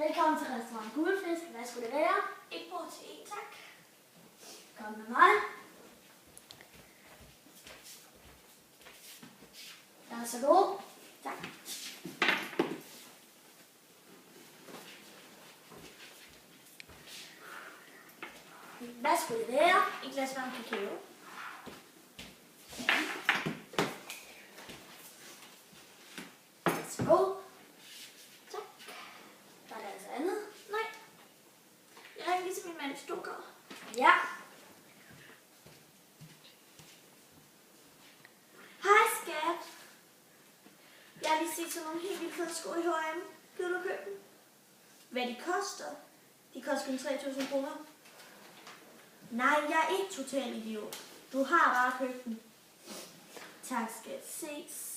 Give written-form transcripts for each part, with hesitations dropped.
Velkommen til restaurant Guldfisk. Hvad skulle det være? Et bord til en, tak. Kom med mig. Den er så god. Tak. Hvad skulle det være? Et glas varm kakao. Så god. Tak. Der er altså andet. Nej. Jeg ringer lige til min mand i Stukker. Ja. Hej skat. Jeg har lige set sådan nogle helt vildt fede sko i H&M. Gider du købe dem? Hvad de koster? De koster kun 3.000 kroner. Nej, jeg er ikke total idiot. Du har bare købt dem. Tak skat. Ses.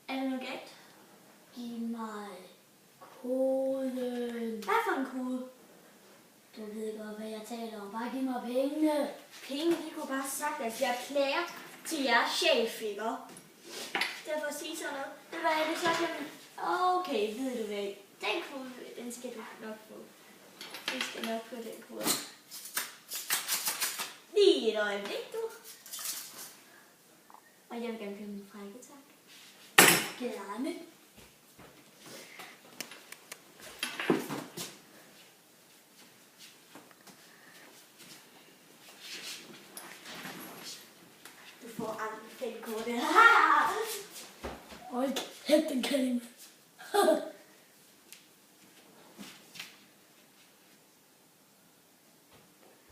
Er det noget galt? Giv mig koden. Hvad for en kode? Du ved godt, hvad jeg taler om. Bare giv mig pengene. Penge, de kunne bare have sagt, at jeg klager til jeres chef, ikke? Derfor at sige sådan noget. Det var det så kan okay, ved du hvad? Den kode, den skal du nok få. Vi skal nok få den kode. Lige et øjeblik, du. Og jeg vil gerne købe en frække, tak. Gerne.